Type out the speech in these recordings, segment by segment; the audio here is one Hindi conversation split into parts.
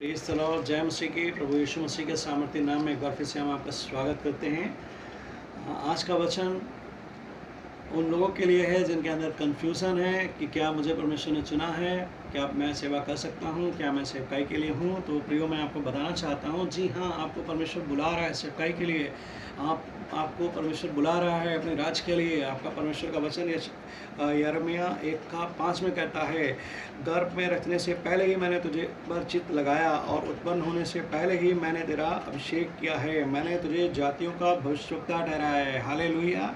Praise the Lord. जय मसीह की। प्रभु यीशु मसीह के सामर्थ्य नाम में एक बार फिर से हम आपका स्वागत करते हैं। आज का वचन उन लोगों के लिए है जिनके अंदर कन्फ्यूज़न है कि क्या मुझे परमेश्वर ने चुना है, क्या मैं सेवा कर सकता हूँ, क्या मैं सेवकाई के लिए हूँ। तो प्रियो, मैं आपको बताना चाहता हूँ, जी हाँ, आपको परमेश्वर बुला रहा है सेवकाई के लिए। आपको परमेश्वर बुला रहा है अपने राज के लिए। आपका परमेश्वर का वचन यिर्मयाह 1:5 में कहता है, गर्भ में रचने से पहले ही मैंने तुझे पर चित्त लगाया और उत्पन्न होने से पहले ही मैंने तेरा अभिषेक किया है। मैंने तुझे जातियों का भविष्यवक्ता ठहराया है। हालेलुया।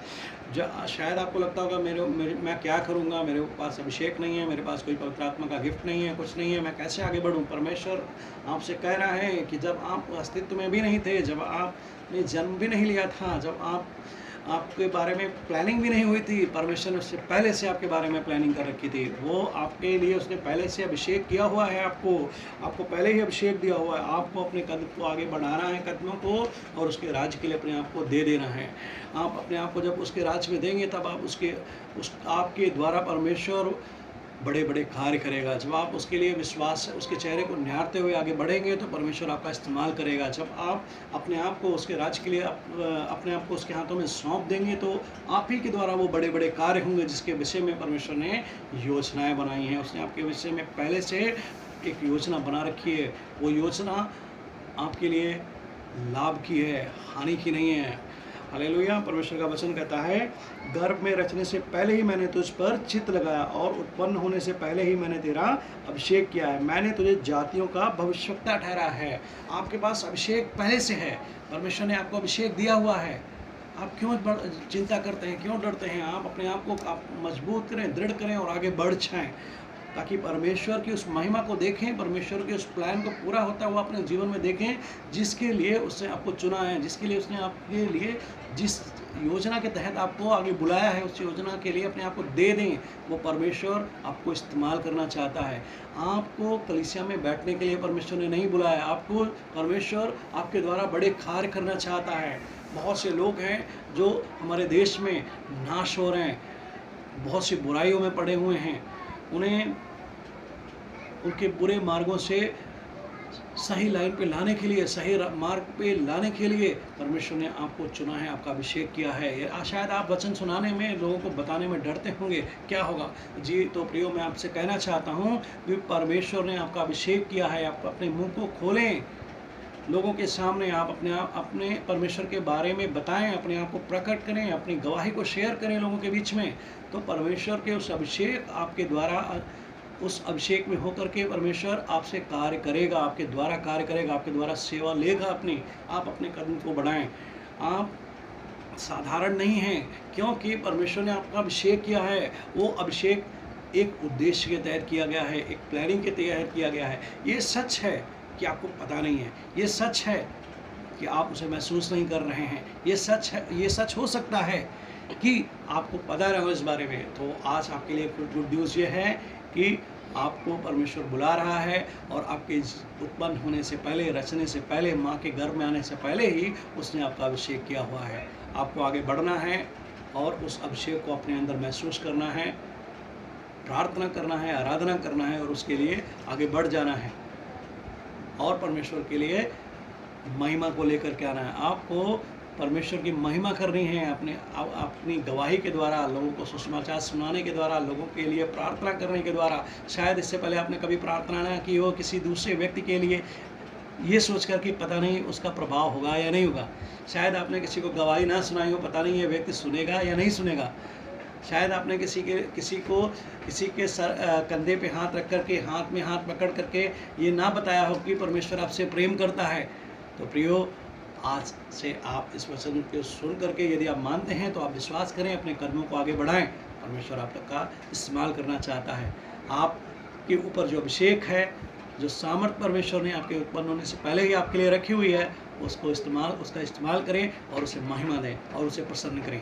शायद आपको लगता होगा मैं क्या करूँगा, मेरे पास अभिषेक नहीं है, मेरे पास कोई पवित्र आत्मा का गिफ्ट नहीं है, कुछ नहीं है, मैं कैसे आगे बढ़ूँ। परमेश्वर आपसे कह रहा है कि जब आप अस्तित्व में भी नहीं थे, जब आपने जन्म भी नहीं लिया था, जब आपके बारे में प्लानिंग भी नहीं हुई थी, परमेश्वर ने उससे पहले से आपके बारे में प्लानिंग कर रखी थी। वो आपके लिए उसने पहले से अभिषेक किया हुआ है। आपको पहले ही अभिषेक दिया हुआ है। आपको अपने कदम को आगे बढ़ाना है, कदमों को, और उसके राज्य के लिए अपने आप को दे देना है। आप अपने आप को जब उसके राज्य में देंगे, तब आपके द्वारा परमेश्वर बड़े बड़े कार्य करेगा। जब आप उसके लिए विश्वास, उसके चेहरे को निहारते हुए आगे बढ़ेंगे, तो परमेश्वर आपका इस्तेमाल करेगा। जब आप अपने आप को उसके राज्य के लिए अपने आप को उसके हाथों में सौंप देंगे, तो आप ही के द्वारा वो बड़े बड़े कार्य होंगे जिसके विषय में परमेश्वर ने योजनाएं बनाई हैं। उसने आपके विषय में पहले से एक योजना बना रखी है। वो योजना आपके लिए लाभ की है, हानि की नहीं है। हालेलुया। परमेश्वर का वचन कहता है, गर्भ में रचने से पहले ही मैंने तुझ पर चित्त लगाया और उत्पन्न होने से पहले ही मैंने तेरा अभिषेक किया है। मैंने तुझे जातियों का भविष्यवक्ता ठहराया है। आपके पास अभिषेक पहले से है। परमेश्वर ने आपको अभिषेक दिया हुआ है। आप क्यों चिंता करते हैं, क्यों डरते हैं? आप अपने आप को मजबूत करें, दृढ़ करें और आगे बढ़ जाएं, ताकि परमेश्वर की उस महिमा को देखें, परमेश्वर के उस प्लान को पूरा होता हुआ अपने जीवन में देखें, जिसके लिए उसने आपको चुना है, जिसके लिए उसने आपके लिए जिस योजना के तहत आपको आगे बुलाया है, उस योजना के लिए अपने आप को दे दें। वो परमेश्वर आपको इस्तेमाल करना चाहता है। आपको कलीसिया में बैठने के लिए परमेश्वर ने नहीं बुलाया। आपको परमेश्वर आपके द्वारा बड़े कार्य करना चाहता है। बहुत से लोग हैं जो हमारे देश में नाश हो रहे हैं, बहुत सी बुराइयों में पड़े हुए हैं। उन्हें उनके बुरे मार्गों से सही लाइन पे लाने के लिए, सही मार्ग पे लाने के लिए परमेश्वर ने आपको चुना है, आपका अभिषेक किया है। शायद आप वचन सुनाने में, लोगों को बताने में डरते होंगे, क्या होगा जी। तो प्रियो, मैं आपसे कहना चाहता हूँ कि परमेश्वर ने आपका अभिषेक किया है। आप अपने मुंह को खोलें, लोगों के सामने आप अपने परमेश्वर के बारे में बताएं, अपने आप को प्रकट करें, अपनी गवाही को शेयर करें लोगों के बीच में। तो परमेश्वर के उस अभिषेक आपके द्वारा, उस अभिषेक में होकर के परमेश्वर आपसे कार्य करेगा, आपके द्वारा कार्य करेगा, आपके द्वारा सेवा लेगा अपनी। आप अपने कदम को बढ़ाएं। आप साधारण नहीं हैं, क्योंकि परमेश्वर ने आपका अभिषेक किया है। वो अभिषेक एक उद्देश्य के तहत किया गया है, एक प्लानिंग के तहत किया गया है। ये सच है कि आपको पता नहीं है, ये सच है कि आप उसे महसूस नहीं कर रहे हैं, ये सच है, ये सच हो सकता है कि आपको पता ना हो इस बारे में। तो आज आपके लिए गुड न्यूज़ ये है कि आपको परमेश्वर बुला रहा है, और आपके उत्पन्न होने से पहले, रचने से पहले, माँ के गर्भ में आने से पहले ही उसने आपका अभिषेक किया हुआ है। आपको आगे बढ़ना है और उस अभिषेक को अपने अंदर महसूस करना है, प्रार्थना करना है, आराधना करना है, और उसके लिए आगे बढ़ जाना है, और परमेश्वर के लिए महिमा को लेकर के आना है। आपको परमेश्वर की महिमा करनी है अपनी गवाही के द्वारा, लोगों को सुसमाचार सुनाने के द्वारा, लोगों के लिए प्रार्थना करने के द्वारा। शायद इससे पहले आपने कभी प्रार्थना ना की हो किसी दूसरे व्यक्ति के लिए, ये सोचकर कि पता नहीं उसका प्रभाव होगा या नहीं होगा। शायद आपने किसी को गवाही ना सुनाई हो, पता नहीं ये व्यक्ति सुनेगा या नहीं सुनेगा। शायद आपने किसी के कंधे पे हाथ रख करके, हाथ में हाथ पकड़ करके ये ना बताया हो कि परमेश्वर आपसे प्रेम करता है। तो प्रियो, आज से आप इस वचन को सुन करके यदि आप मानते हैं, तो आप विश्वास करें, अपने कदमों को आगे बढ़ाएं। परमेश्वर आपका इस्तेमाल करना चाहता है। आपके ऊपर जो अभिषेक है, जो सामर्थ परमेश्वर ने आपके उत्पन्न होने से पहले ही आपके लिए रखी हुई है, उसका इस्तेमाल करें और उसे महिमा दें और उसे प्रसन्न करें।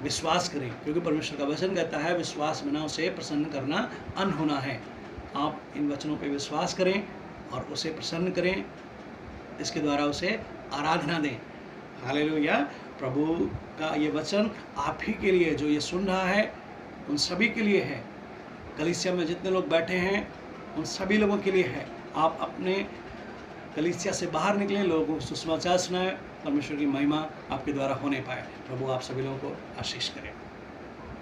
विश्वास करें, क्योंकि परमेश्वर का वचन कहता है, विश्वास बिना उसे प्रसन्न करना अन्न होना है। आप इन वचनों पे विश्वास करें और उसे प्रसन्न करें, इसके द्वारा उसे आराधना दें। हालेलुया। प्रभु का ये वचन आप ही के लिए, जो ये सुन रहा है, उन सभी के लिए है। कलीसिया में जितने लोग बैठे हैं, उन सभी लोगों के लिए है। आप अपने कलीसिया से बाहर निकले, लोगों को सुसमाचार सुनाए, परमेश्वर की महिमा आपके द्वारा होने पाए। प्रभु आप सभी लोगों को आशीष करें।